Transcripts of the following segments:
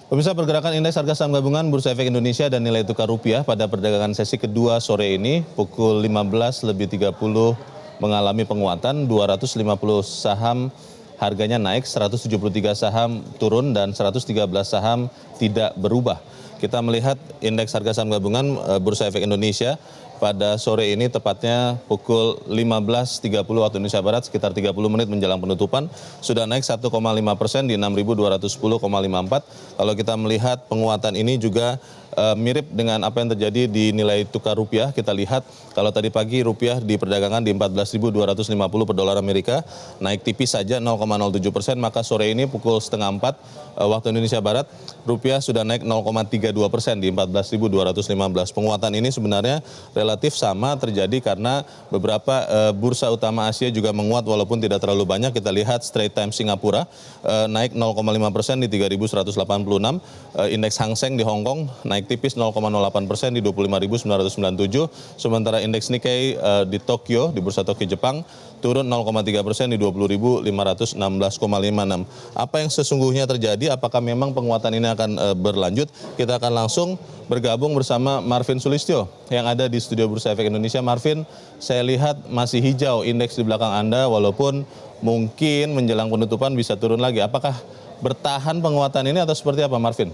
Pemirsa, pergerakan indeks harga saham gabungan Bursa Efek Indonesia dan nilai tukar rupiah pada perdagangan sesi kedua sore ini pukul 15.30 mengalami penguatan, 250 saham harganya naik, 173 saham turun dan 113 saham tidak berubah. Kita melihat indeks harga saham gabungan Bursa Efek Indonesia pada sore ini tepatnya pukul 15.30 waktu Indonesia Barat, sekitar 30 menit menjelang penutupan, sudah naik 1,5% di 6.210,54. Kalau kita melihat penguatan ini juga mirip dengan apa yang terjadi di nilai tukar rupiah. Kita lihat kalau tadi pagi rupiah di perdagangan di 14.250 per dolar Amerika, naik tipis saja 0,07%, maka sore ini pukul setengah 4 waktu Indonesia Barat, rupiah sudah naik 0,32% di 14.215. Penguatan ini sebenarnya relatif sama terjadi karena beberapa bursa utama Asia juga menguat walaupun tidak terlalu banyak. Kita lihat Straits Times Singapura naik 0,5% di 3.186, indeks Hang Seng di Hong Kong naik tipis 0,08% di 25.997, sementara indeks Nikkei di Tokyo, di Bursa Tokyo Jepang, turun 0,3% di 20.516,56. Apa yang sesungguhnya terjadi? Apakah memang penguatan ini akan berlanjut? Kita akan langsung bergabung bersama Marvin Sulistyo yang ada di studio Bursa Efek Indonesia. Marvin, saya lihat masih hijau indeks di belakang Anda walaupun mungkin menjelang penutupan bisa turun lagi. Apakah bertahan penguatan ini atau seperti apa, Marvin?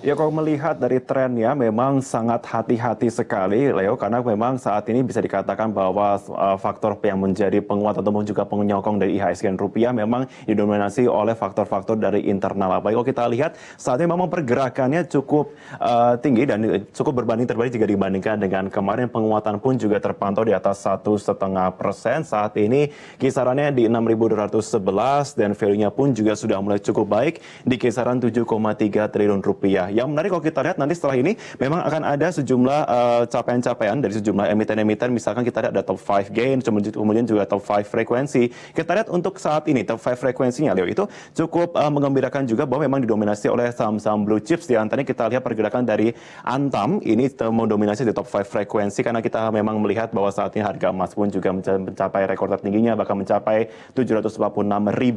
Ya, kalau melihat dari trennya memang sangat hati-hati sekali, Leo, karena memang saat ini bisa dikatakan bahwa faktor yang menjadi penguat ataupun juga penyokong dari IHSG dan rupiah memang didominasi oleh faktor-faktor dari internal. Apalagi kalau kita lihat saat ini memang pergerakannya cukup tinggi dan cukup berbanding terbalik jika dibandingkan dengan kemarin. Penguatan pun juga terpantau di atas 1,5%. Saat ini kisarannya di 6.211 dan value-nya pun juga sudah mulai cukup baik di kisaran 7,3 triliun rupiah. Yang menarik kalau kita lihat nanti setelah ini memang akan ada sejumlah capaian-capaian dari sejumlah emiten-emiten. Misalkan kita lihat ada top 5 gain, kemudian juga top 5 frekuensi. Kita lihat untuk saat ini top 5 frekuensinya, Leo, itu cukup mengembirakan juga bahwa memang didominasi oleh saham-saham blue chips. Di antaranya kita lihat pergerakan dari Antam ini mendominasi di top 5 frekuensi karena kita memang melihat bahwa saat ini harga emas pun juga mencapai rekor tertingginya, bahkan mencapai 746.000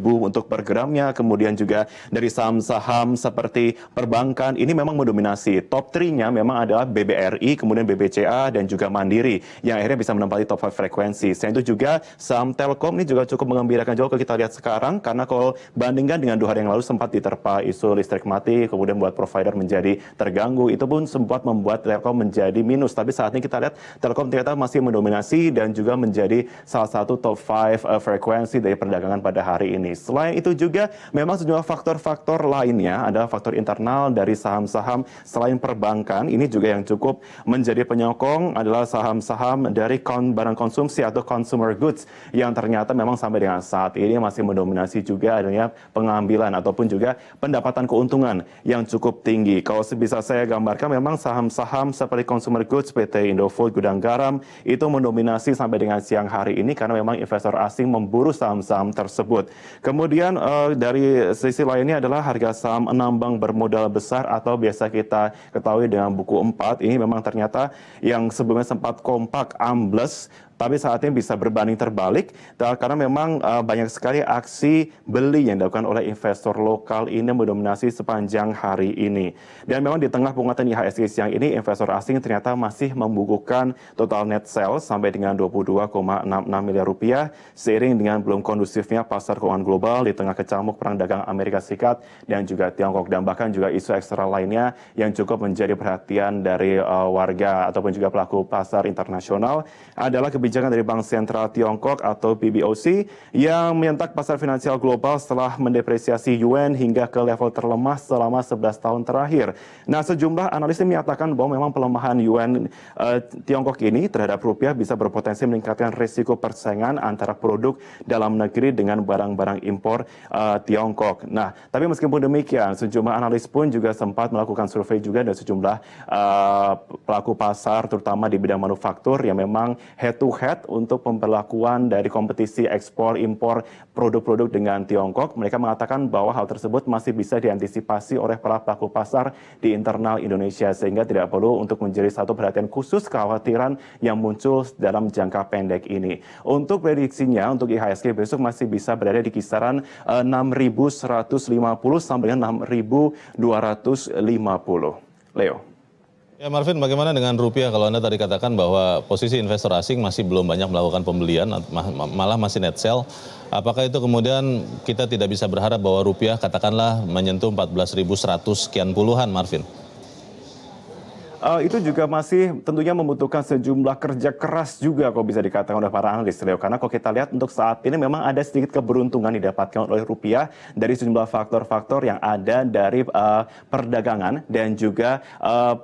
untuk per gramnya. Kemudian juga dari saham-saham seperti perbankan ini memang mendominasi. Top 3-nya memang adalah BBRI, kemudian BBCA, dan juga Mandiri, yang akhirnya bisa menempati top 5 frekuensi. Selain itu juga saham Telkom ini juga cukup mengembirakan juga kalau kita lihat sekarang, karena kalau bandingkan dengan 2 hari yang lalu sempat diterpa isu listrik mati, kemudian buat provider menjadi terganggu, itu pun sempat membuat Telkom menjadi minus. Tapi saat ini kita lihat Telkom ternyata masih mendominasi dan juga menjadi salah satu top 5 frekuensi dari perdagangan pada hari ini. Selain itu juga memang sejumlah faktor-faktor lainnya, ada faktor internal dari saham-saham selain perbankan. Ini juga yang cukup menjadi penyokong adalah saham-saham dari barang konsumsi atau consumer goods yang ternyata memang sampai dengan saat ini masih mendominasi juga adanya pengambilan ataupun juga pendapatan keuntungan yang cukup tinggi. Kalau bisa saya gambarkan memang saham-saham seperti consumer goods PT Indofood, Gudang Garam itu mendominasi sampai dengan siang hari ini karena memang investor asing memburu saham-saham tersebut. Kemudian dari sisi lainnya adalah harga saham penambang bermodal besar atau biasa kita ketahui dengan buku 4, ini memang ternyata yang sebelumnya sempat kompak ambles, tapi saat ini bisa berbanding terbalik karena memang banyak sekali aksi beli yang dilakukan oleh investor lokal ini mendominasi sepanjang hari ini. Dan memang di tengah penguatan IHSG siang ini, investor asing ternyata masih membukukan total net sales sampai dengan 22,66 miliar rupiah, seiring dengan belum kondusifnya pasar keuangan global di tengah kecamuk perang dagang Amerika Serikat dan juga Tiongkok, dan bahkan juga isu eksternal lainnya yang cukup menjadi perhatian dari warga ataupun juga pelaku pasar internasional adalah kebijakan dari Bank Sentral Tiongkok atau PBOC yang menyentak pasar finansial global setelah mendepresiasi yuan hingga ke level terlemah selama 11 tahun terakhir. Nah, sejumlah analis menyatakan bahwa memang pelemahan yuan Tiongkok ini terhadap rupiah bisa berpotensi meningkatkan risiko persaingan antara produk dalam negeri dengan barang-barang impor Tiongkok. Nah, tapi meskipun demikian, sejumlah analis pun juga sempat melakukan survei juga dari sejumlah pelaku pasar terutama di bidang manufaktur yang memang head to head untuk pemberlakuan dari kompetisi ekspor impor produk-produk dengan Tiongkok. Mereka mengatakan bahwa hal tersebut masih bisa diantisipasi oleh para pelaku pasar di internal Indonesia, sehingga tidak perlu untuk menjadi satu perhatian khusus kekhawatiran yang muncul dalam jangka pendek ini. Untuk prediksinya untuk IHSG besok masih bisa berada di kisaran 6.150 sampai dengan 6.250. Leo. Ya Marvin, bagaimana dengan rupiah? Kalau Anda tadi katakan bahwa posisi investor asing masih belum banyak melakukan pembelian, malah masih net sell. Apakah itu kemudian kita tidak bisa berharap bahwa rupiah katakanlah menyentuh 14.100 sekian puluhan, Marvin? Itu juga masih tentunya membutuhkan sejumlah kerja keras juga kalau bisa dikatakan oleh para analis, Leo. Karena kalau kita lihat untuk saat ini memang ada sedikit keberuntungan didapatkan oleh rupiah dari sejumlah faktor-faktor yang ada dari perdagangan dan juga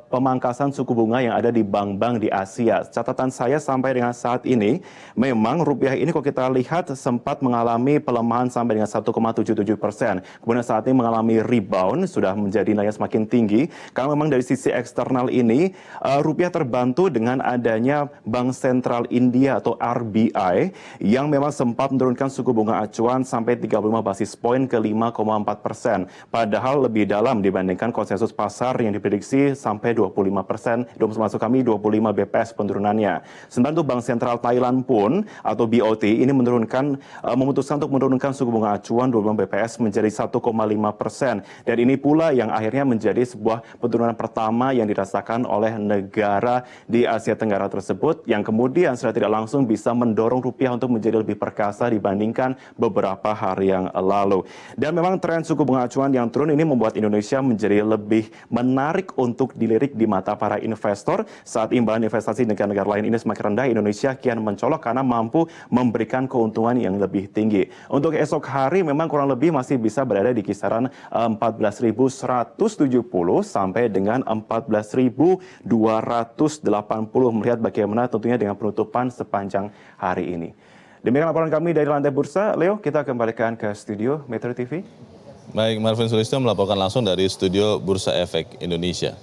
pemangkasan suku bunga yang ada di bank-bank di Asia. Catatan saya sampai dengan saat ini, memang rupiah ini kalau kita lihat sempat mengalami pelemahan sampai dengan 1,77%. Kemudian saat ini mengalami rebound, sudah menjadi nilainya semakin tinggi. Karena memang dari sisi eksternal ini, rupiah terbantu dengan adanya Bank Sentral India atau RBI yang memang sempat menurunkan suku bunga acuan sampai 35 basis poin ke 5,4%. Padahal lebih dalam dibandingkan konsensus pasar yang diprediksi sampai 25%, maksud kami 25 BPS penurunannya. Sementara itu Bank Sentral Thailand pun atau BOT ini memutuskan untuk menurunkan suku bunga acuan 25 BPS menjadi 1,5%. Dan ini pula yang akhirnya menjadi sebuah penurunan pertama yang dirasakan oleh negara di Asia Tenggara tersebut, yang kemudian secara tidak langsung bisa mendorong rupiah untuk menjadi lebih perkasa dibandingkan beberapa hari yang lalu. Dan memang tren suku bunga acuan yang turun ini membuat Indonesia menjadi lebih menarik untuk dilirik di mata para investor. Saat imbalan investasi negara-negara lain ini semakin rendah, Indonesia kian mencolok karena mampu memberikan keuntungan yang lebih tinggi. Untuk esok hari memang kurang lebih masih bisa berada di kisaran 14.170 sampai dengan 14.280, melihat bagaimana tentunya dengan penutupan sepanjang hari ini. Demikian laporan kami dari lantai bursa. Leo, kita kembalikan ke studio Metro TV. Baik, Marvin Sulistyo melaporkan langsung dari studio Bursa Efek Indonesia.